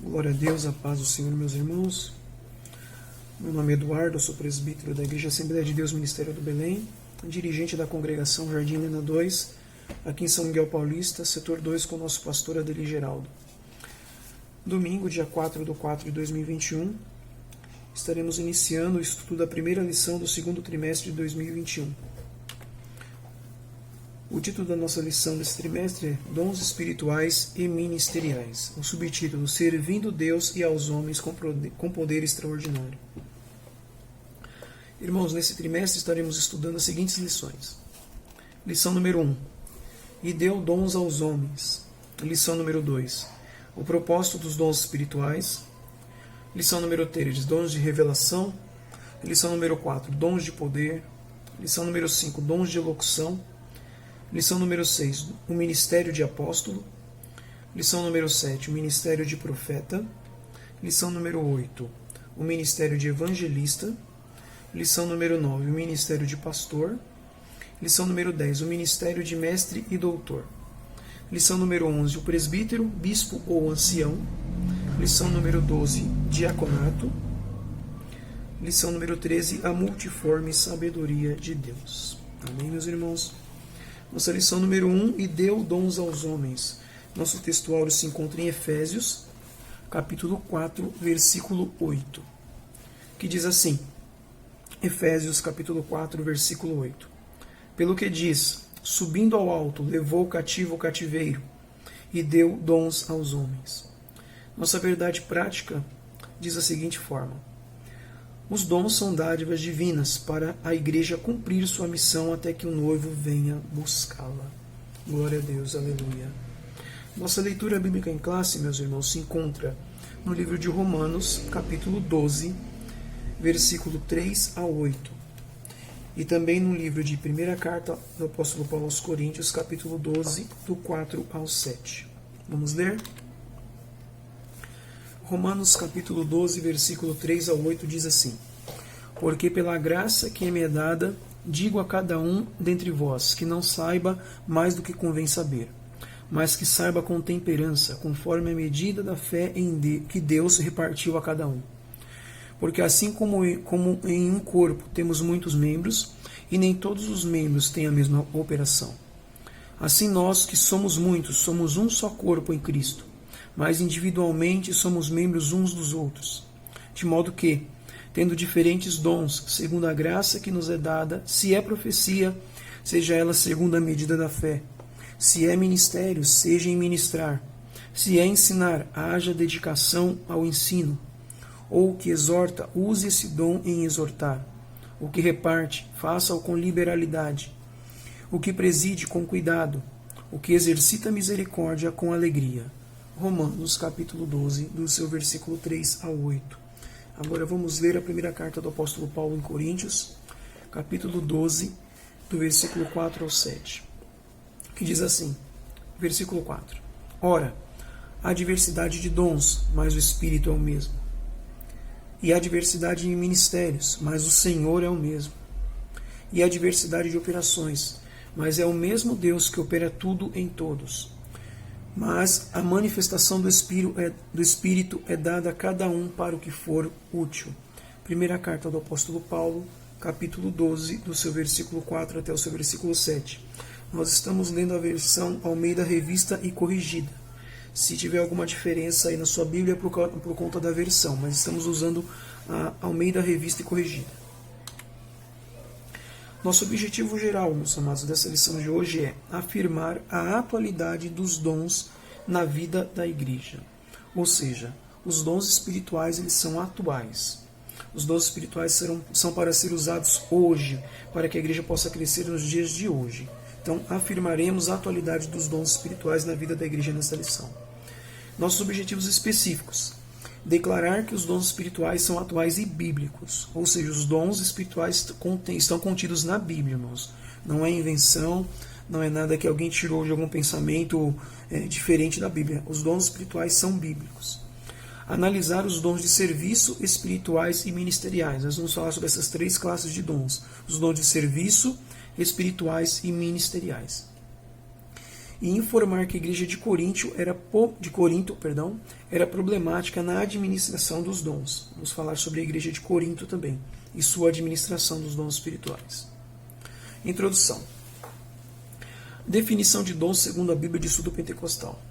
Glória a Deus, a paz do Senhor, meus irmãos. Meu nome é Eduardo, eu sou presbítero da Igreja Assembleia de Deus Ministério do Belém, dirigente da congregação Jardim Helena 2, aqui em São Miguel Paulista, setor 2, com o nosso pastor Adeli Geraldo. Domingo, dia 4/4/2021, estaremos iniciando o estudo da primeira lição do segundo trimestre de 2021. O título da nossa lição desse trimestre é Dons Espirituais e Ministeriais. O subtítulo, Servindo Deus e aos Homens com Poder Extraordinário. Irmãos, nesse trimestre estaremos estudando as seguintes lições. Lição número 1. E deu dons aos homens. Lição número 2. O propósito dos dons espirituais. Lição número 3. Dons de revelação. Lição número 4. Dons de poder. Lição número 5. Dons de elocução. Lição número 6, o ministério de apóstolo. Lição número 7, o ministério de profeta. Lição número 8, o ministério de evangelista. Lição número 9, o ministério de pastor. Lição número 10, o ministério de mestre e doutor. Lição número 11, o presbítero, bispo ou ancião. Lição número 12, diaconato. Lição número 13, a multiforme sabedoria de Deus. Amém, meus irmãos? Nossa lição número 1, e deu dons aos homens. Nosso textuário se encontra em Efésios, capítulo 4, versículo 8, que diz assim, Efésios, capítulo 4, versículo 8. Pelo que diz, subindo ao alto, levou cativo o cativeiro, e deu dons aos homens. Nossa verdade prática diz da seguinte forma, os dons são dádivas divinas para a igreja cumprir sua missão até que o noivo venha buscá-la. Glória a Deus, aleluia. Nossa leitura bíblica em classe, meus irmãos, se encontra no livro de Romanos, capítulo 12, versículo 3 a 8. E também no livro de primeira carta do apóstolo Paulo aos Coríntios, capítulo 12, do 4 ao 7. Vamos ler? Romanos capítulo 12, versículo 3 ao 8 diz assim, porque pela graça que me é dada, digo a cada um dentre vós, que não saiba mais do que convém saber, mas que saiba com temperança, conforme a medida da fé que Deus repartiu a cada um. Porque assim como em um corpo temos muitos membros, e nem todos os membros têm a mesma operação. Assim nós, que somos muitos, somos um só corpo em Cristo, mas individualmente somos membros uns dos outros. De modo que, tendo diferentes dons, segundo a graça que nos é dada, se é profecia, seja ela segundo a medida da fé. Se é ministério, seja em ministrar. Se é ensinar, haja dedicação ao ensino. Ou o que exorta, use esse dom em exortar. O que reparte, faça-o com liberalidade. O que preside, com cuidado. O que exercita misericórdia, com alegria. Romanos, capítulo 12, do seu versículo 3 ao 8. Agora vamos ler a primeira carta do apóstolo Paulo em Coríntios, capítulo 12, do versículo 4 ao 7, que diz assim, versículo 4. Ora, há diversidade de dons, mas o Espírito é o mesmo. E há diversidade de ministérios, mas o Senhor é o mesmo. E há diversidade de operações, mas é o mesmo Deus que opera tudo em todos. Mas a manifestação do Espírito é dada a cada um para o que for útil. Primeira carta do apóstolo Paulo, capítulo 12, do seu versículo 4 até o seu versículo 7. Nós estamos lendo a versão Almeida Revista e Corrigida. Se tiver alguma diferença aí na sua Bíblia é por conta da versão, mas estamos usando a Almeida Revista e Corrigida. Nosso objetivo geral, meus amados, dessa lição de hoje é afirmar a atualidade dos dons na vida da igreja. Ou seja, os dons espirituais eles são atuais. Os dons espirituais são para ser usados hoje, para que a igreja possa crescer nos dias de hoje. Então, afirmaremos a atualidade dos dons espirituais na vida da igreja nessa lição. Nossos objetivos específicos. Declarar que os dons espirituais são atuais e bíblicos, ou seja, os dons espirituais estão contidos na Bíblia, irmãos. Não é invenção, não é nada que alguém tirou de algum pensamento diferente da Bíblia. Os dons espirituais são bíblicos. Analisar os dons de serviço, espirituais e ministeriais. Nós vamos falar sobre essas três classes de dons. Os dons de serviço, espirituais e ministeriais. e informar que a igreja de Corinto era problemática na administração dos dons. Vamos falar sobre a igreja de Corinto também e sua administração dos dons espirituais. Introdução. Definição de dons segundo a Bíblia de Estudo Pentecostal.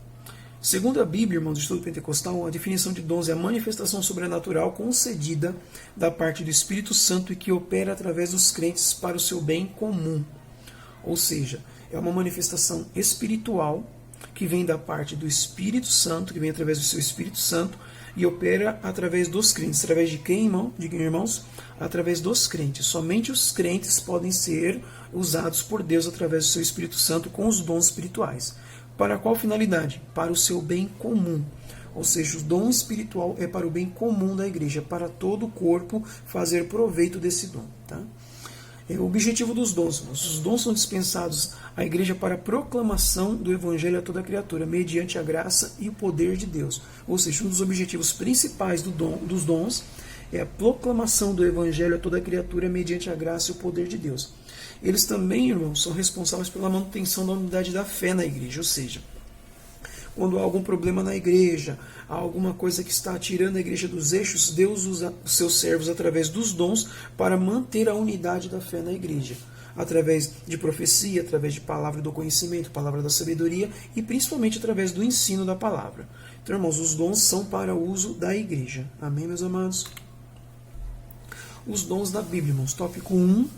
Segundo a Bíblia, irmãos, de Estudo Pentecostal, a definição de dons é a manifestação sobrenatural concedida da parte do Espírito Santo e que opera através dos crentes para o seu bem comum. Ou seja, é uma manifestação espiritual que vem da parte do Espírito Santo, que vem através do seu Espírito Santo e opera através dos crentes. Através de quem, irmãos? Através dos crentes. Somente os crentes podem ser usados por Deus através do seu Espírito Santo com os dons espirituais. Para qual finalidade? Para o seu bem comum. Ou seja, o dom espiritual é para o bem comum da igreja, para todo o corpo fazer proveito desse dom. Tá? O objetivo dos dons. Os dons são dispensados à igreja para a proclamação do evangelho a toda criatura, mediante a graça e o poder de Deus. Ou seja, um dos objetivos principais dos dons é a proclamação do evangelho a toda criatura, mediante a graça e o poder de Deus. Eles também, irmãos, são responsáveis pela manutenção da unidade da fé na igreja, ou seja, quando há algum problema na igreja, há alguma coisa que está tirando a igreja dos eixos, Deus usa os seus servos através dos dons para manter a unidade da fé na igreja, através de profecia, através de palavra do conhecimento, palavra da sabedoria e principalmente através do ensino da palavra. Então, irmãos, os dons são para o uso da igreja. Amém, meus amados? Os dons da Bíblia, irmãos, tópico 1,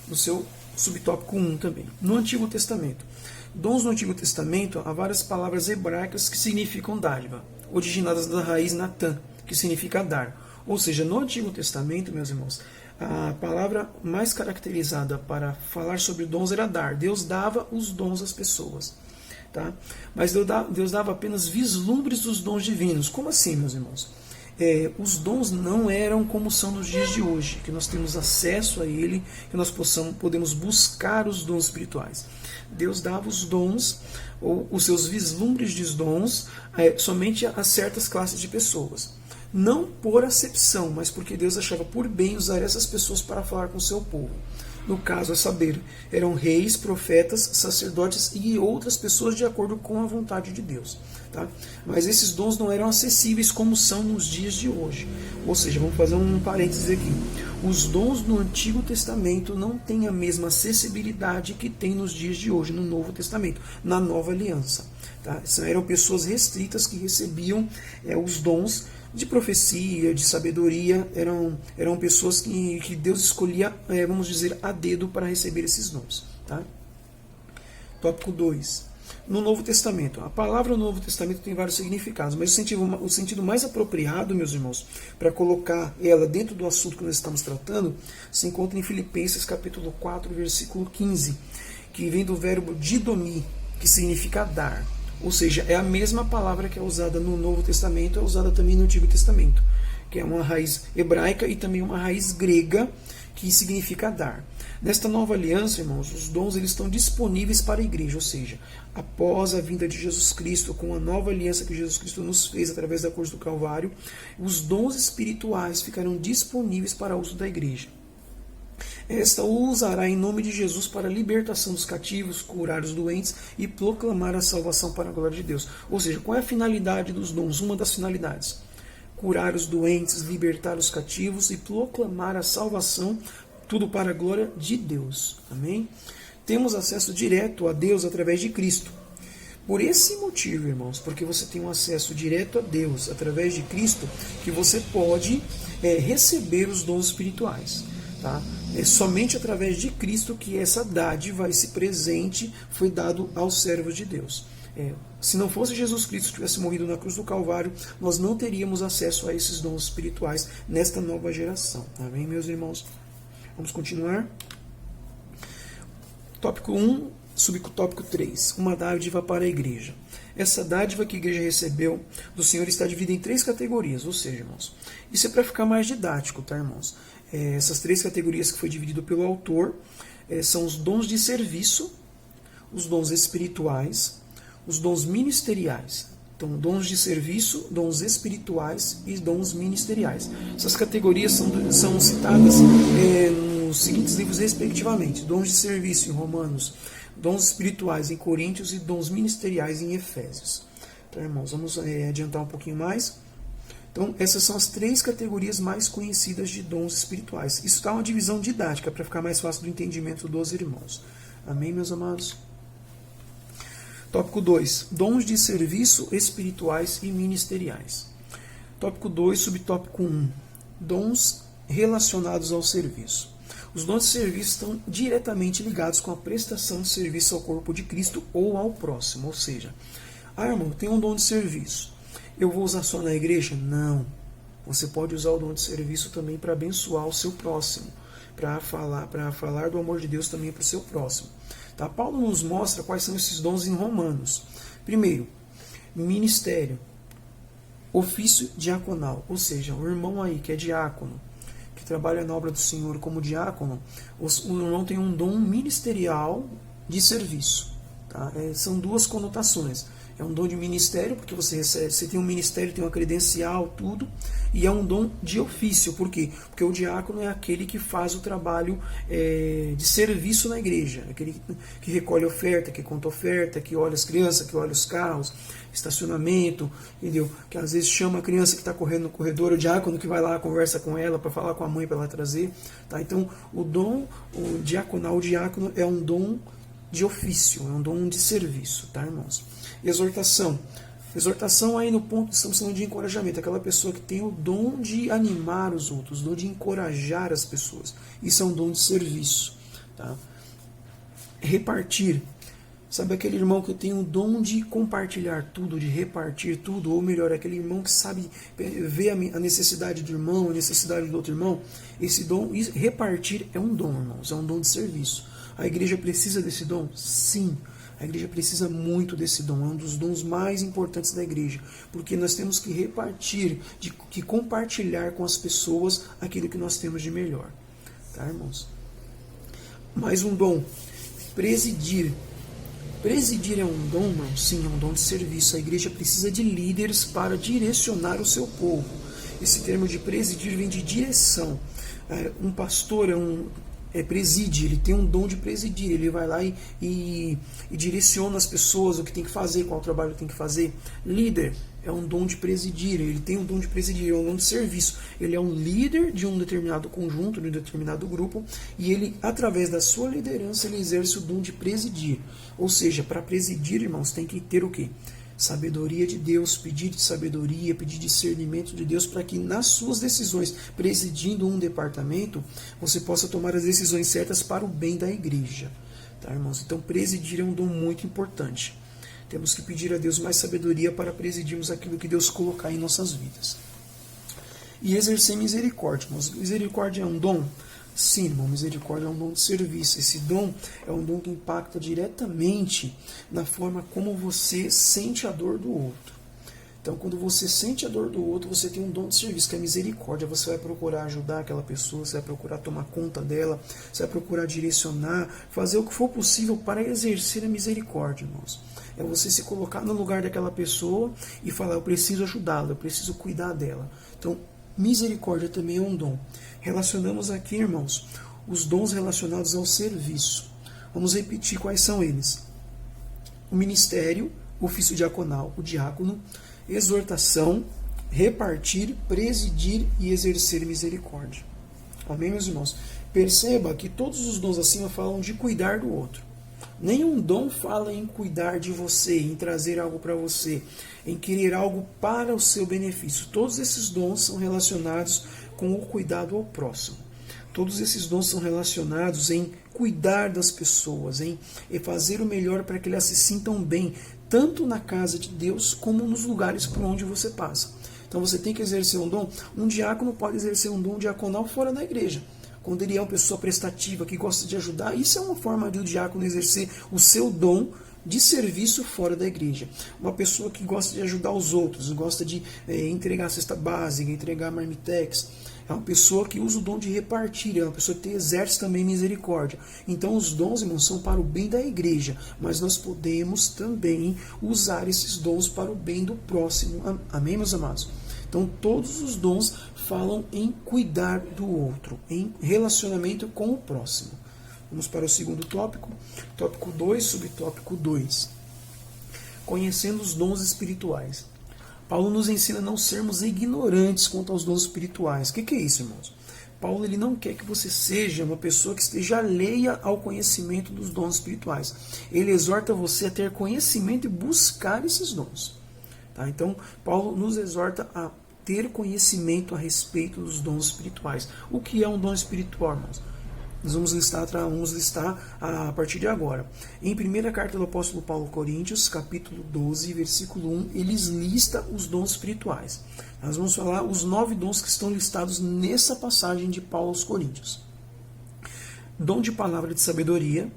no seu subtópico 1 também. No Antigo Testamento. Dons no Antigo Testamento, há várias palavras hebraicas que significam dádiva, originadas da raiz Natan, que significa dar. Ou seja, no Antigo Testamento, meus irmãos, a palavra mais caracterizada para falar sobre dons era dar. Deus dava os dons às pessoas. Tá? Mas Deus dava apenas vislumbres dos dons divinos. Como assim, meus irmãos? Os dons não eram como são nos dias de hoje, que nós temos acesso a ele, que nós podemos buscar os dons espirituais. Deus dava os dons, ou os seus vislumbres de dons, somente a certas classes de pessoas. Não por acepção, mas porque Deus achava por bem usar essas pessoas para falar com o seu povo. No caso, a saber, eram reis, profetas, sacerdotes e outras pessoas de acordo com a vontade de Deus. Tá? Mas esses dons não eram acessíveis como são nos dias de hoje. Ou seja, vamos fazer um parênteses aqui. Os dons no Antigo Testamento não têm a mesma acessibilidade que tem nos dias de hoje, no Novo Testamento, na Nova Aliança. Tá? Eram pessoas restritas que recebiam os dons de profecia, de sabedoria, eram pessoas que Deus escolhia, vamos dizer, a dedo para receber esses dons. Tá? Tópico 2. No Novo Testamento. A palavra no Novo Testamento tem vários significados, mas o sentido mais apropriado, meus irmãos, para colocar ela dentro do assunto que nós estamos tratando, se encontra em Filipenses capítulo 4, versículo 15, que vem do verbo didomi, que significa dar. Ou seja, é a mesma palavra que é usada no Novo Testamento, é usada também no Antigo Testamento, que é uma raiz hebraica e também uma raiz grega que significa dar. Nesta nova aliança, irmãos, os dons eles estão disponíveis para a igreja, ou seja, após a vinda de Jesus Cristo, com a nova aliança que Jesus Cristo nos fez através da cruz do Calvário, os dons espirituais ficarão disponíveis para uso da igreja. Esta o usará em nome de Jesus para a libertação dos cativos, curar os doentes e proclamar a salvação para a glória de Deus. Ou seja, qual é a finalidade dos dons? Uma das finalidades: curar os doentes, libertar os cativos e proclamar a salvação, tudo para a glória de Deus. Amém? Temos acesso direto a Deus através de Cristo. Por esse motivo, irmãos, porque você tem um acesso direto a Deus através de Cristo, que você pode receber os dons espirituais. Tá? É somente através de Cristo que essa dádiva, esse presente, foi dado aos servos de Deus. Se não fosse Jesus Cristo que tivesse morrido na cruz do Calvário, nós não teríamos acesso a esses dons espirituais nesta nova geração. Amém, meus irmãos? Vamos continuar. Tópico 1, subtópico 3. Uma dádiva para a igreja. Essa dádiva que a igreja recebeu do Senhor está dividida em 3 categorias, ou seja, irmãos, isso é para ficar mais didático, tá, irmãos? Essas 3 categorias que foi dividido pelo autor são os dons de serviço, os dons espirituais, os dons ministeriais. Então, dons de serviço, dons espirituais e dons ministeriais. Essas categorias são citadas nos seguintes livros respectivamente. Dons de serviço em Romanos dons espirituais em Coríntios e dons ministeriais em Efésios. Então, irmãos, vamos adiantar um pouquinho mais. Então, essas são as 3 categorias mais conhecidas de dons espirituais. Isso está uma divisão didática, para ficar mais fácil do entendimento dos irmãos. Amém, meus amados? Tópico 2. Dons de serviço espirituais e ministeriais. Tópico 2, subtópico 1. Dons relacionados ao serviço. Os dons de serviço estão diretamente ligados com a prestação de serviço ao corpo de Cristo ou ao próximo. Ou seja, irmão, tem um dom de serviço. Eu vou usar só na igreja? Não. Você pode usar o dom de serviço também para abençoar o seu próximo, para falar do amor de Deus também para o seu próximo. Tá? Paulo nos mostra quais são esses dons em Romanos. Primeiro, ministério, ofício diaconal, ou seja, o irmão aí que é diácono, que trabalha na obra do Senhor como diácono, o irmão tem um dom ministerial de serviço. Tá? São 2 conotações. É um dom de ministério, porque você tem um ministério, tem uma credencial, tudo. E é um dom de ofício. Por quê? Porque o diácono é aquele que faz o trabalho de serviço na igreja. Aquele que recolhe oferta, que conta oferta, que olha as crianças, que olha os carros, estacionamento, entendeu? Que às vezes chama a criança que está correndo no corredor, o diácono que vai lá, conversa com ela, para falar com a mãe, para ela trazer. Tá? Então, o diácono é um dom de ofício, é um dom de serviço, tá, irmãos? Exortação. Exortação aí no ponto, estamos falando de encorajamento, aquela pessoa que tem o dom de animar os outros, o dom de encorajar as pessoas. Isso é um dom de serviço, tá? Repartir. Sabe aquele irmão que tem o dom de compartilhar tudo, de repartir tudo, ou melhor, aquele irmão que sabe ver a necessidade do irmão, a necessidade do outro irmão? Esse dom, repartir é um dom, irmãos, é um dom de serviço. A igreja precisa desse dom? Sim. A igreja precisa muito desse dom, é um dos dons mais importantes da igreja, porque nós temos que repartir, de compartilhar com as pessoas aquilo que nós temos de melhor. Tá, irmãos? Mais um dom, presidir. Presidir é um dom, irmão? Sim, é um dom de serviço. A igreja precisa de líderes para direcionar o seu povo. Esse termo de presidir vem de direção. Um pastor preside, ele tem um dom de presidir, ele vai lá e direciona as pessoas o que tem que fazer, qual trabalho tem que fazer. Líder é um dom de presidir, ele tem um dom de presidir, é um dom de serviço. Ele é um líder de um determinado conjunto, de um determinado grupo, e ele, através da sua liderança, ele exerce o dom de presidir. Ou seja, para presidir, irmãos, tem que ter o quê? Sabedoria de Deus, pedir de sabedoria, pedir discernimento de Deus para que nas suas decisões, presidindo um departamento, você possa tomar as decisões certas para o bem da igreja. Tá, irmãos? Então, presidir é um dom muito importante. Temos que pedir a Deus mais sabedoria para presidirmos aquilo que Deus colocar em nossas vidas. E exercer misericórdia. Irmãos, misericórdia é um dom? Sim, irmão, misericórdia é um dom de serviço. Esse dom é um dom que impacta diretamente na forma como você sente a dor do outro. Então, quando você sente a dor do outro, você tem um dom de serviço, que é a misericórdia. Você vai procurar ajudar aquela pessoa, você vai procurar tomar conta dela, você vai procurar direcionar, fazer o que for possível para exercer a misericórdia, irmãos. É você se colocar no lugar daquela pessoa e falar, eu preciso ajudá-la, eu preciso cuidar dela. Então, misericórdia também é um dom. Relacionamos aqui, irmãos, os dons relacionados ao serviço. Vamos repetir quais são eles. O ministério, o ofício diaconal, o diácono, exortação, repartir, presidir e exercer misericórdia. Amém, meus irmãos? Perceba que todos os dons acima falam de cuidar do outro. Nenhum dom fala em cuidar de você, em trazer algo para você, em querer algo para o seu benefício. Todos esses dons são relacionados com o cuidado ao próximo. Todos esses dons são relacionados em cuidar das pessoas, em fazer o melhor para que elas se sintam bem, tanto na casa de Deus como nos lugares por onde você passa. Então você tem que exercer um dom. Um diácono pode exercer um dom diaconal fora da igreja. Quando ele é uma pessoa prestativa, que gosta de ajudar, isso é uma forma de o diácono exercer o seu dom de serviço fora da igreja. Uma pessoa que gosta de ajudar os outros, gosta de entregar a cesta básica, entregar marmitex, é uma pessoa que usa o dom de repartir, é uma pessoa que exerce também misericórdia. Então os dons, irmãos, são para o bem da igreja, mas nós podemos também usar esses dons para o bem do próximo. Amém, meus amados? Então todos os dons falam em cuidar do outro, em relacionamento com o próximo. Vamos para o segundo tópico, tópico 2, subtópico 2. Conhecendo os dons espirituais. Paulo nos ensina a não sermos ignorantes quanto aos dons espirituais. O que é isso, irmãos? Paulo ele não quer que você seja uma pessoa que esteja alheia ao conhecimento dos dons espirituais. Ele exorta você a ter conhecimento e buscar esses dons. Tá? Então, Paulo nos exorta a ter conhecimento a respeito dos dons espirituais. O que é um dom espiritual, irmãos? Nós vamos listar a partir de agora. Em primeira carta do apóstolo Paulo aos Coríntios, capítulo 12, versículo 1, ele lista os dons espirituais. Nós vamos falar os 9 dons que estão listados nessa passagem de Paulo aos Coríntios. Dom de palavra de sabedoria,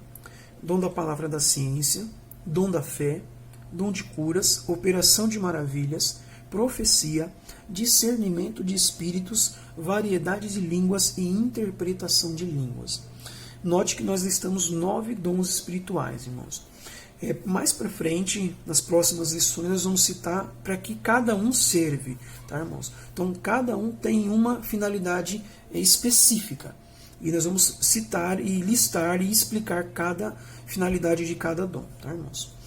dom da palavra da ciência, dom da fé, dom de curas, operação de maravilhas, profecia, discernimento de espíritos, variedade de línguas e interpretação de línguas. Note que nós listamos 9 dons espirituais, irmãos. Mais para frente, nas próximas lições, nós vamos citar para que cada um serve, tá, irmãos? Então, cada um tem uma finalidade específica. E nós vamos citar e listar e explicar cada finalidade de cada dom, tá, irmãos?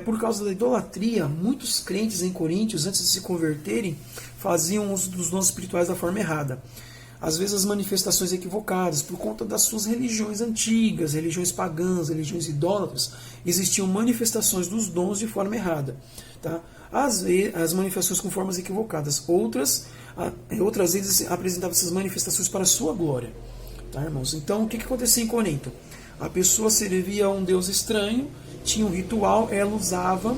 Por causa da idolatria, muitos crentes em Coríntios, antes de se converterem, faziam uso dos dons espirituais da forma errada. Às vezes as manifestações equivocadas, por conta das suas religiões antigas, religiões pagãs, religiões idólatras, existiam manifestações dos dons de forma errada. Tá? Às vezes, as manifestações com formas equivocadas. Outras vezes apresentavam essas manifestações para a sua glória. Tá, irmãos? Então, o que acontecia em Corinto? A pessoa servia a um Deus estranho, tinha um ritual, ela usava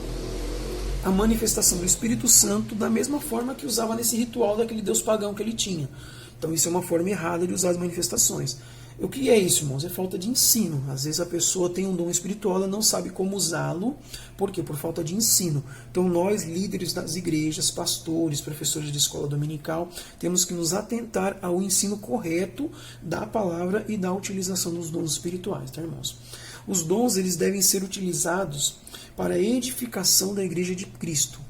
a manifestação do Espírito Santo da mesma forma que usava nesse ritual daquele Deus pagão que ele tinha. Então isso é uma forma errada de usar as manifestações. O que é isso, irmãos? É falta de ensino. Às vezes a pessoa tem um dom espiritual, ela não sabe como usá-lo. Por quê? Por falta de ensino. Então nós, líderes das igrejas, pastores, professores de escola dominical, temos que nos atentar ao ensino correto da palavra e da utilização dos dons espirituais, tá, irmãos? Os dons eles devem ser utilizados para a edificação da igreja de Cristo.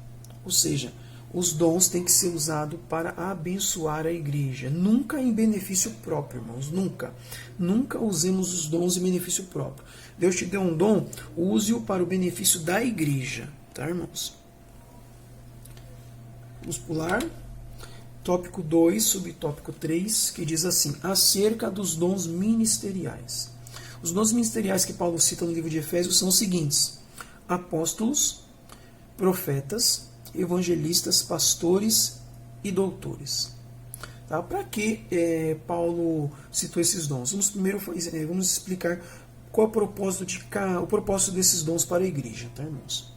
Ou seja, os dons têm que ser usados para abençoar a igreja. Nunca em benefício próprio, irmãos. Nunca. Nunca usemos os dons em benefício próprio. Deus te deu um dom, use-o para o benefício da igreja. Tá, irmãos? Vamos pular. Tópico 2, subtópico 3, que diz assim: acerca dos dons ministeriais. Os dons ministeriais que Paulo cita no livro de Efésios são os seguintes: apóstolos, profetas, evangelistas, pastores e doutores. Tá? Para que Paulo citou esses dons? Vamos explicar qual é o propósito desses dons para a igreja, tá, irmãos?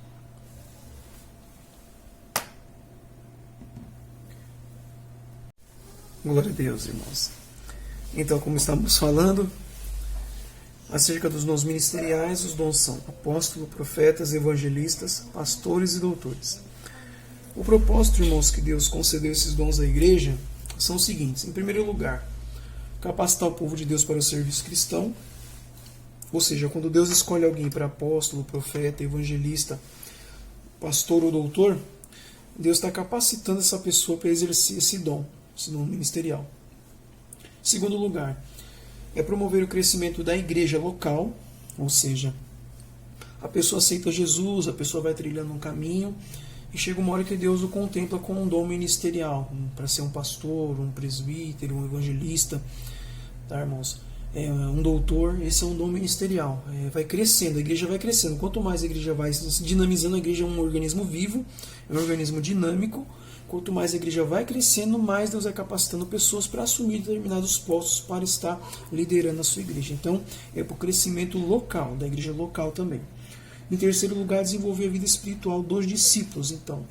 Glória a Deus, irmãos. Então, como estamos falando acerca dos dons ministeriais, os dons são apóstolos, profetas, evangelistas, pastores e doutores. O propósito, irmãos, que Deus concedeu esses dons à igreja são os seguintes: em primeiro lugar, capacitar o povo de Deus para o serviço cristão. Ou seja, quando Deus escolhe alguém para apóstolo, profeta, evangelista, pastor ou doutor, Deus está capacitando essa pessoa para exercer esse dom ministerial. Em segundo lugar, é promover o crescimento da igreja local, ou seja, a pessoa aceita Jesus, a pessoa vai trilhando um caminho e chega uma hora que Deus o contempla com um dom ministerial, para ser um pastor, um presbítero, um evangelista, tá, irmãos? Um doutor, esse é um dom ministerial. Vai crescendo, a igreja vai crescendo. Quanto mais a igreja vai se dinamizando, a igreja é um organismo vivo, é um organismo dinâmico. Quanto mais a igreja vai crescendo, mais Deus vai capacitando pessoas para assumir determinados postos para estar liderando a sua igreja. Então, é para o crescimento local, da igreja local também. Em terceiro lugar, desenvolver a vida espiritual dos discípulos. Então,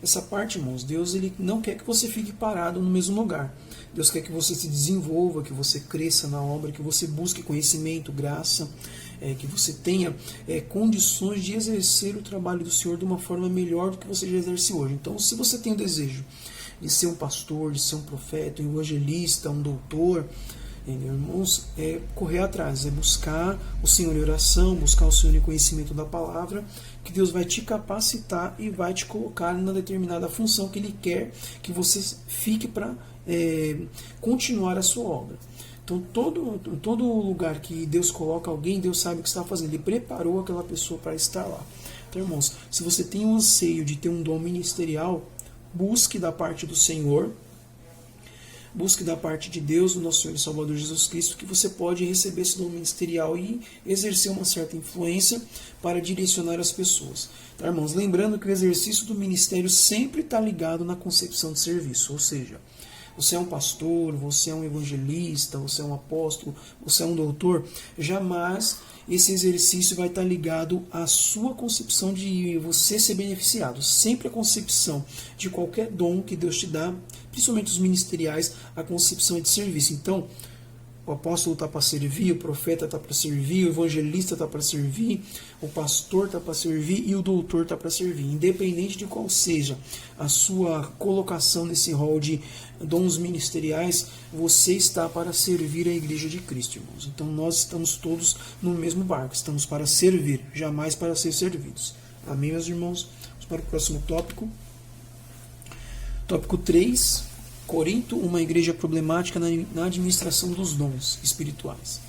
essa parte, irmãos, Deus ele não quer que você fique parado no mesmo lugar. Deus quer que você se desenvolva, que você cresça na obra, que você busque conhecimento, graça, que você tenha condições de exercer o trabalho do Senhor de uma forma melhor do que você já exerce hoje. Então, se você tem o desejo de ser um pastor, de ser um profeta, um evangelista, um doutor, irmãos, correr atrás, buscar o Senhor em oração, buscar o Senhor em conhecimento da palavra, que Deus vai te capacitar e vai te colocar na determinada função que Ele quer que você fique para continuar a sua obra. Então, todo lugar que Deus coloca alguém, Deus sabe o que está fazendo. Ele preparou aquela pessoa para estar lá. Então, irmãos, se você tem um anseio de ter um dom ministerial, busque da parte do Senhor, busque da parte de Deus, do nosso Senhor e Salvador Jesus Cristo, que você pode receber esse dom ministerial e exercer uma certa influência para direcionar as pessoas. Tá, irmãos? Lembrando que o exercício do ministério sempre está ligado na concepção de serviço, ou seja, você é um pastor, você é um evangelista, você é um apóstolo, você é um doutor, jamais esse exercício vai estar ligado à sua concepção de você ser beneficiado. Sempre a concepção de qualquer dom que Deus te dá, principalmente os ministeriais, a concepção é de serviço. Então, o apóstolo está para servir, o profeta está para servir, o evangelista está para servir, o pastor está para servir e o doutor está para servir. Independente de qual seja a sua colocação nesse rol de dons ministeriais, você está para servir a igreja de Cristo, irmãos. Então nós estamos todos no mesmo barco, estamos para servir, jamais para ser servidos. Amém, meus irmãos? Vamos para o próximo tópico. Tópico 3. Corinto, uma igreja problemática na administração dos dons espirituais.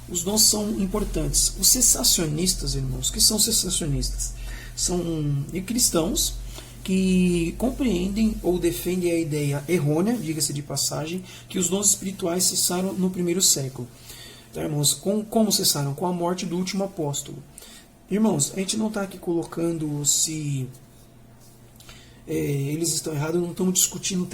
Os dons são importantes. Os cessacionistas, irmãos, que são cessacionistas? São cristãos que compreendem ou defendem a ideia errônea, diga-se de passagem, que os dons espirituais cessaram no primeiro século. Tá, irmãos? Como cessaram? Com a morte do último apóstolo. Irmãos, a gente não está aqui colocando se eles estão errados, não estamos discutindo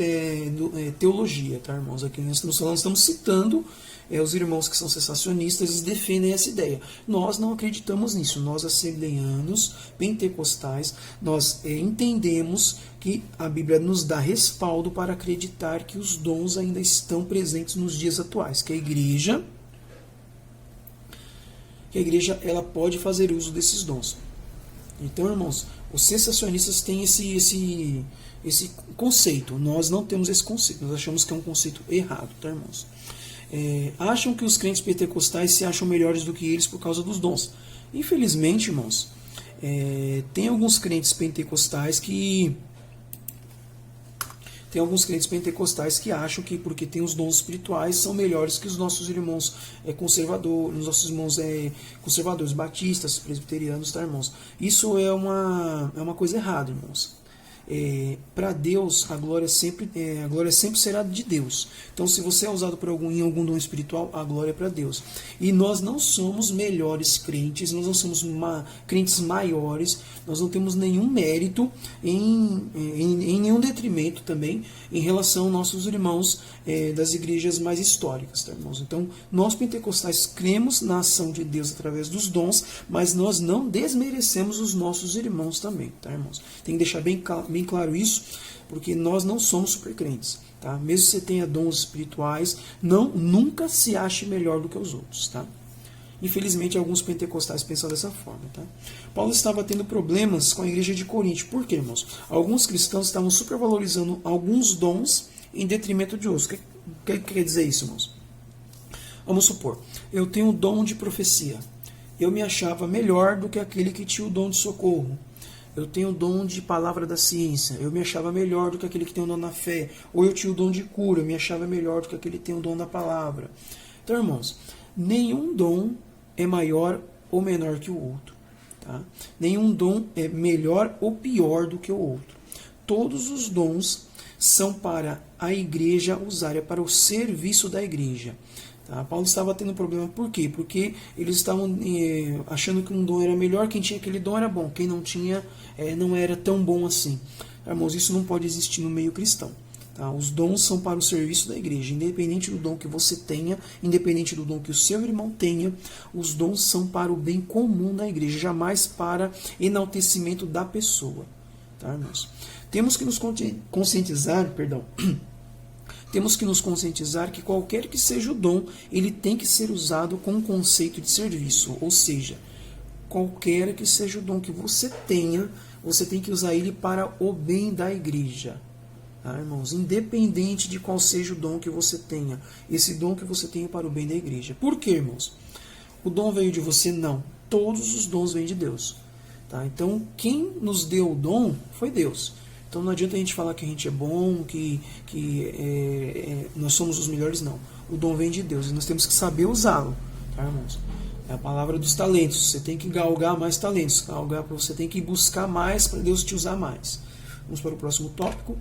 teologia, tá, irmãos? Aqui nós estamos falando, estamos citando os irmãos que são cessacionistas, eles defendem essa ideia. Nós não acreditamos nisso. Nós, assembleianos, pentecostais, nós entendemos que a Bíblia nos dá respaldo para acreditar que os dons ainda estão presentes nos dias atuais, que a igreja ela pode fazer uso desses dons. Então, irmãos, os cessacionistas têm esse conceito. Nós não temos esse conceito. Nós achamos que é um conceito errado, tá, irmãos? Acham que os crentes pentecostais se acham melhores do que eles por causa dos dons. Infelizmente, irmãos, tem alguns crentes pentecostais que acham que porque tem os dons espirituais são melhores que os nossos irmãos conservadores, batistas, presbiterianos, tá, irmãos? Isso é uma coisa errada, irmãos. Para Deus a glória sempre será de Deus. Então, se você é usado em algum dom espiritual, a glória é para Deus. E nós não somos melhores crentes, nós não somos crentes maiores, nós não temos nenhum mérito em nenhum detrimento também em relação aos nossos irmãos das igrejas mais históricas, tá, irmãos? Então, nós pentecostais cremos na ação de Deus através dos dons, mas nós não desmerecemos os nossos irmãos também, tá, irmãos? Tem que deixar bem claro isso, porque nós não somos supercrentes, tá? Mesmo que você tenha dons espirituais, nunca se ache melhor do que os outros, tá? Infelizmente, alguns pentecostais pensam dessa forma, tá? Paulo estava tendo problemas com a igreja de Corinto. Por quê, irmãos? Alguns cristãos estavam supervalorizando alguns dons em detrimento de outros. O que quer dizer isso, irmãos? Vamos supor, eu tenho o dom de profecia. Eu me achava melhor do que aquele que tinha o dom de socorro. Eu tenho o dom de palavra da ciência. Eu me achava melhor do que aquele que tem o dom da fé. Ou eu tinha o dom de cura. Eu me achava melhor do que aquele que tem o dom da palavra. Então, irmãos, nenhum dom é maior ou menor que o outro. Tá? Nenhum dom é melhor ou pior do que o outro. Todos os dons são para a igreja usar, é para o serviço da igreja. Tá? Paulo estava tendo problema, por quê? Porque eles estavam achando que um dom era melhor, quem tinha aquele dom era bom, quem não tinha não era tão bom assim. Irmãos, isso não pode existir no meio cristão. Tá? Os dons são para o serviço da igreja, independente do dom que você tenha, independente do dom que o seu irmão tenha, os dons são para o bem comum da igreja, jamais para enaltecimento da pessoa. Tá, irmãos? Temos que nos conscientizar, que qualquer que seja o dom, ele tem que ser usado com um conceito de serviço, ou seja, qualquer que seja o dom que você tenha, você tem que usar ele para o bem da igreja. Tá, irmãos? Independente de qual seja o dom que você tenha, esse dom que você tenha para o bem da igreja. Por quê, irmãos? O dom veio de você? Não. Todos os dons vêm de Deus. Tá? Então, quem nos deu o dom foi Deus. Então, não adianta a gente falar que a gente é bom, que nós somos os melhores, não. o dom vem de Deus e nós temos que saber usá-lo, tá, irmãos? É a palavra dos talentos. Você tem que galgar mais talentos. Galgar, você tem que buscar mais para Deus te usar mais. Vamos para o próximo tópico.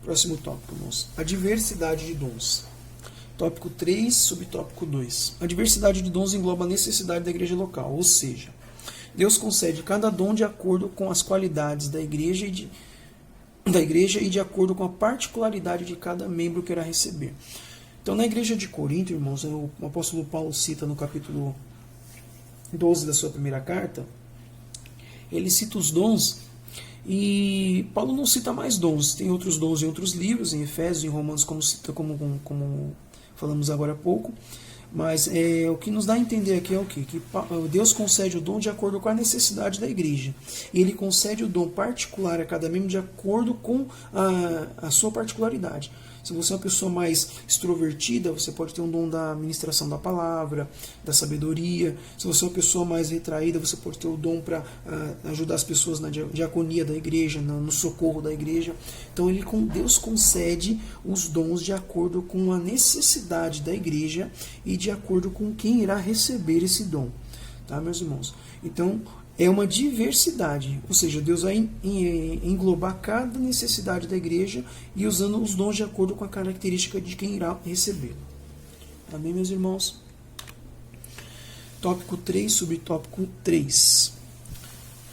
Próximo tópico, irmãos. A diversidade de dons. Tópico 3, subtópico 2. A diversidade de dons engloba a necessidade da igreja local, ou seja, Deus concede cada dom de acordo com as qualidades da igreja e de acordo com a particularidade de cada membro que irá receber. Então, na igreja de Corinto, irmãos, o apóstolo Paulo cita no capítulo 12 da sua primeira carta, ele cita os dons, e Paulo não cita mais dons, tem outros dons em outros livros, em Efésios, em Romanos, como falamos agora há pouco, mas o que nos dá a entender aqui é o quê? Que Deus concede o dom de acordo com a necessidade da igreja, e Ele concede o dom particular a cada membro de acordo com a sua particularidade. Se você é uma pessoa mais extrovertida, você pode ter um dom da ministração da palavra, da sabedoria. Se você é uma pessoa mais retraída, você pode ter o dom para ajudar as pessoas na diaconia da igreja, no socorro da igreja. Então Deus concede os dons de acordo com a necessidade da igreja e de acordo com quem irá receber esse dom. Tá, meus irmãos? Então, é uma diversidade, ou seja, Deus vai englobar cada necessidade da igreja e usando os dons de acordo com a característica de quem irá receber. Amém, meus irmãos? Tópico 3, subtópico 3.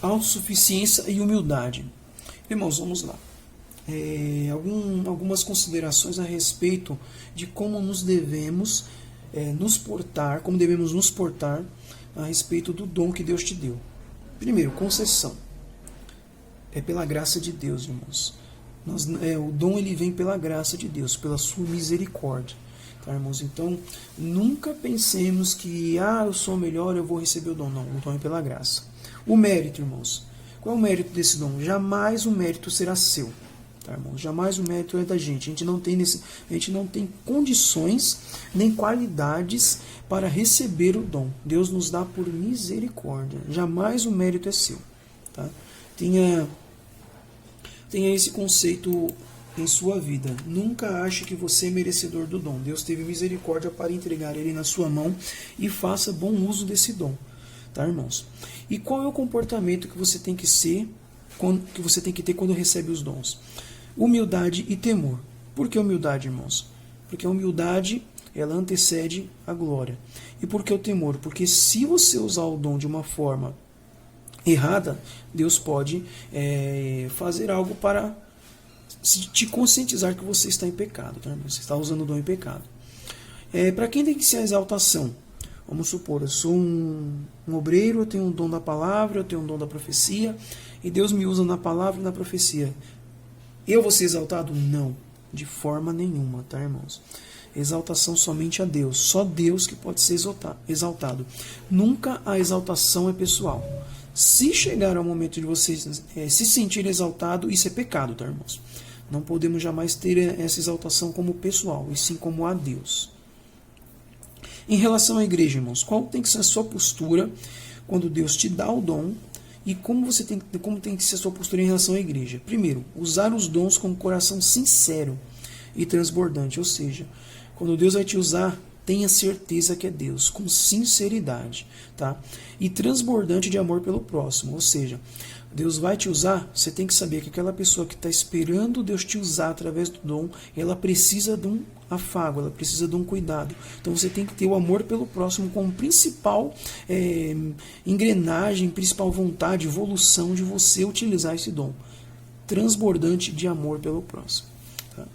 Autossuficiência e humildade. Irmãos, vamos lá. Algumas considerações a respeito de como nos devemos nos portar, como devemos nos portar a respeito do dom que Deus te deu. Primeiro, concessão. É pela graça de Deus, irmãos. O dom ele vem pela graça de Deus, pela sua misericórdia. Tá, irmãos? Então, nunca pensemos que eu sou melhor, eu vou receber o dom. Não, o dom é pela graça. O mérito, irmãos. Qual é o mérito desse dom? Jamais o mérito será seu. Tá, irmãos? Jamais o mérito é da gente. A gente não tem condições nem qualidades para receber o dom. Deus nos dá por misericórdia. Jamais o mérito é seu. Tá? Tenha esse conceito em sua vida. Nunca ache que você é merecedor do dom. Deus teve misericórdia para entregar ele na sua mão e faça bom uso desse dom. Tá, irmãos? E qual é o comportamento que você tem que ter quando recebe os dons? Humildade e temor. Por que humildade, irmãos? Porque a humildade, ela antecede a glória. E por que o temor? Porque se você usar o dom de uma forma errada, Deus pode fazer algo para te conscientizar que você está em pecado. Tá, irmãos? Você está usando o dom em pecado. Para quem tem que ser a exaltação? Vamos supor, eu sou um obreiro, eu tenho um dom da palavra, eu tenho um dom da profecia, e Deus me usa na palavra e na profecia. Eu vou ser exaltado? Não, de forma nenhuma, tá, irmãos? Exaltação somente a Deus. Só Deus que pode ser exaltado. Nunca a exaltação é pessoal. Se chegar ao momento de você se sentir exaltado, isso é pecado, tá, irmãos? Não podemos jamais ter essa exaltação como pessoal, e sim como a Deus. Em relação à igreja, irmãos, qual tem que ser a sua postura quando Deus te dá o dom? E como tem que ser a sua postura em relação à igreja? Primeiro, usar os dons com um coração sincero e transbordante. Ou seja, quando Deus vai te usar, tenha certeza que é Deus, com sinceridade. Tá? E transbordante de amor pelo próximo. Ou seja, Deus vai te usar, você tem que saber que aquela pessoa que está esperando Deus te usar através do dom, ela precisa de um afago, ela precisa de um cuidado. Então você tem que ter o amor pelo próximo como principal engrenagem, principal vontade, evolução de você utilizar esse dom. Transbordante de amor pelo próximo. Tá?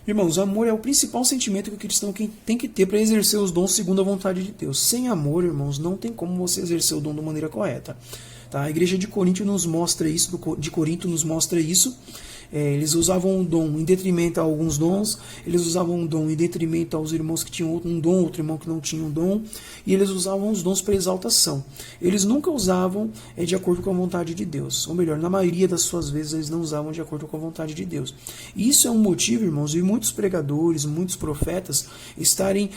Irmãos, o amor é o principal sentimento que o cristão tem que ter para exercer os dons segundo a vontade de Deus. Sem amor, irmãos, não tem como você exercer o dom da maneira correta. Tá? A igreja de Corinto nos mostra isso, Eles usavam um dom em detrimento a alguns dons, eles usavam um dom em detrimento aos irmãos que tinham um dom, outro irmão que não tinha um dom, e eles usavam os dons para exaltação. Eles nunca usavam de acordo com a vontade de Deus, ou melhor, na maioria das suas vezes eles não usavam de acordo com a vontade de Deus. E isso é um motivo, irmãos, de muitos pregadores, muitos profetas estarem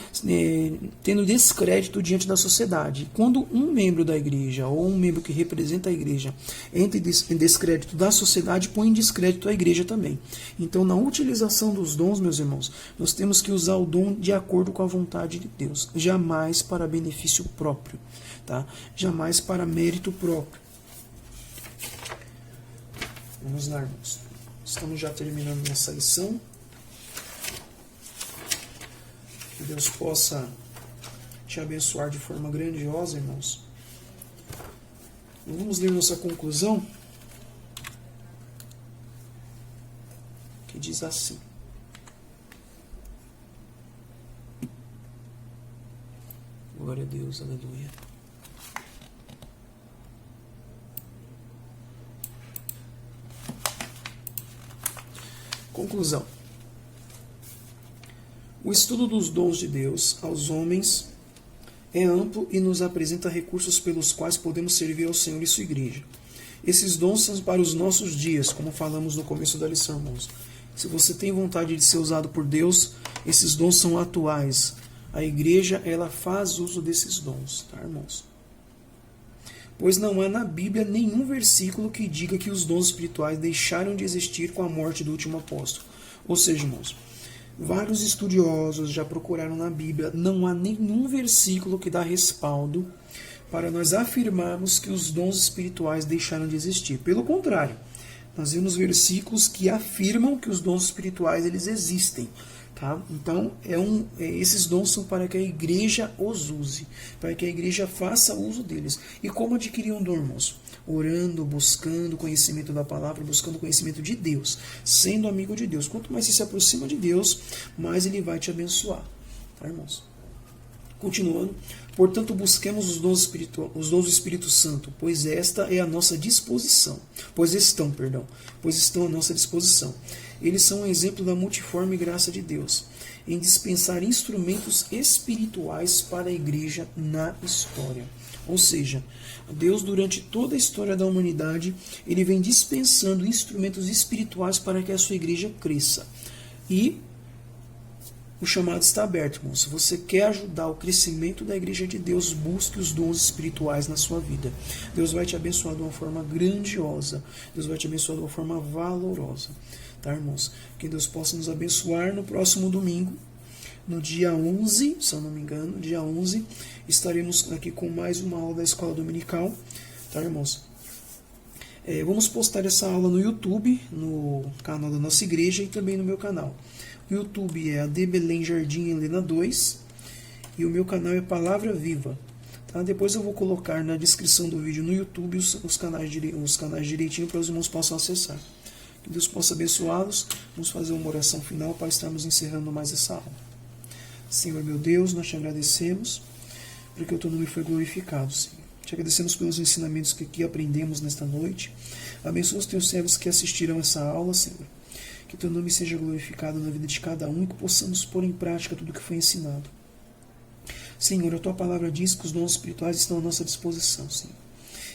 tendo descrédito diante da sociedade. Quando um membro da igreja, ou um membro que representa a igreja, entra em descrédito da sociedade, põe em descrédito a igreja também. Então, na utilização dos dons, meus irmãos, nós temos que usar o dom de acordo com a vontade de Deus, jamais para benefício próprio, tá? Jamais para mérito próprio. Vamos lá, irmãos. Estamos já terminando nossa lição. Que Deus possa te abençoar de forma grandiosa, irmãos. Vamos ler nossa conclusão, que diz assim: glória a Deus, aleluia. Conclusão. O estudo dos dons de Deus aos homens é amplo e nos apresenta recursos pelos quais podemos servir ao Senhor e sua igreja. Esses dons são para os nossos dias, como falamos no começo da lição, irmãos. Se você tem vontade de ser usado por Deus, esses dons são atuais. A igreja, ela faz uso desses dons, tá, irmãos? Pois não há na Bíblia nenhum versículo que diga que os dons espirituais deixaram de existir com a morte do último apóstolo. Ou seja, irmãos, vários estudiosos já procuraram na Bíblia, não há nenhum versículo que dá respaldo para nós afirmarmos que os dons espirituais deixaram de existir. Pelo contrário, nós vemos versículos que afirmam que os dons espirituais eles existem. Tá? Então, esses dons são para que a igreja os use, para que a igreja faça uso deles. E como adquirir um dom, irmãos? Orando, buscando conhecimento da palavra, buscando conhecimento de Deus, sendo amigo de Deus. Quanto mais você se aproxima de Deus, mais Ele vai te abençoar. Tá, irmãos? Continuando, portanto, busquemos os dons do Espírito Santo, pois esta é a nossa disposição. Pois estão à nossa disposição. Eles são um exemplo da multiforme graça de Deus, em dispensar instrumentos espirituais para a igreja na história. Ou seja, Deus, durante toda a história da humanidade, Ele vem dispensando instrumentos espirituais para que a sua igreja cresça. E o chamado está aberto, irmão. Se você quer ajudar o crescimento da igreja de Deus, busque os dons espirituais na sua vida. Deus vai te abençoar de uma forma grandiosa. Deus vai te abençoar de uma forma valorosa. Tá, irmãos? Que Deus possa nos abençoar no próximo domingo. No dia 11, se eu não me engano, dia 11, estaremos aqui com mais uma aula da Escola Dominical. Tá, irmãos? Vamos postar essa aula no YouTube, no canal da nossa igreja e também no meu canal. O YouTube é AD Belém Jardim Helena 2 e o meu canal é Palavra Viva. Tá? Depois eu vou colocar na descrição do vídeo no YouTube os canais direitinho para os irmãos possam acessar. Que Deus possa abençoá-los. Vamos fazer uma oração final para estarmos encerrando mais essa aula. Senhor meu Deus, nós te agradecemos porque o teu nome foi glorificado, Senhor. Te agradecemos pelos ensinamentos que aqui aprendemos nesta noite. Abençoa os teus servos que assistirão essa aula, Senhor. Que teu nome seja glorificado na vida de cada um e que possamos pôr em prática tudo o que foi ensinado. Senhor, a tua palavra diz que os dons espirituais estão à nossa disposição, Senhor.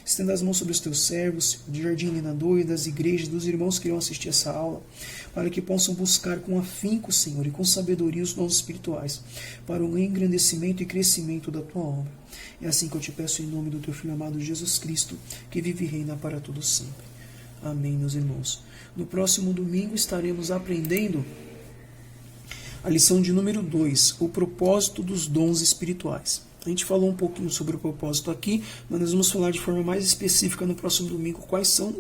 Estenda as mãos sobre os teus servos, de Jardim Helena 2, das igrejas, dos irmãos que irão assistir essa aula, para que possam buscar com afinco, Senhor, e com sabedoria os dons espirituais, para o engrandecimento e crescimento da tua obra. É assim que eu te peço em nome do teu Filho amado Jesus Cristo, que vive e reina para todo sempre. Amém, meus irmãos. No próximo domingo estaremos aprendendo a lição de número 2, o propósito dos dons espirituais. A gente falou um pouquinho sobre o propósito aqui, mas nós vamos falar de forma mais específica no próximo domingo quais são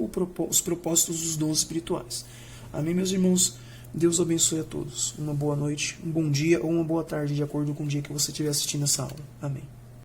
os propósitos dos dons espirituais. Amém, meus irmãos? Deus abençoe a todos. Uma boa noite, um bom dia ou uma boa tarde, de acordo com o dia que você estiver assistindo essa aula. Amém.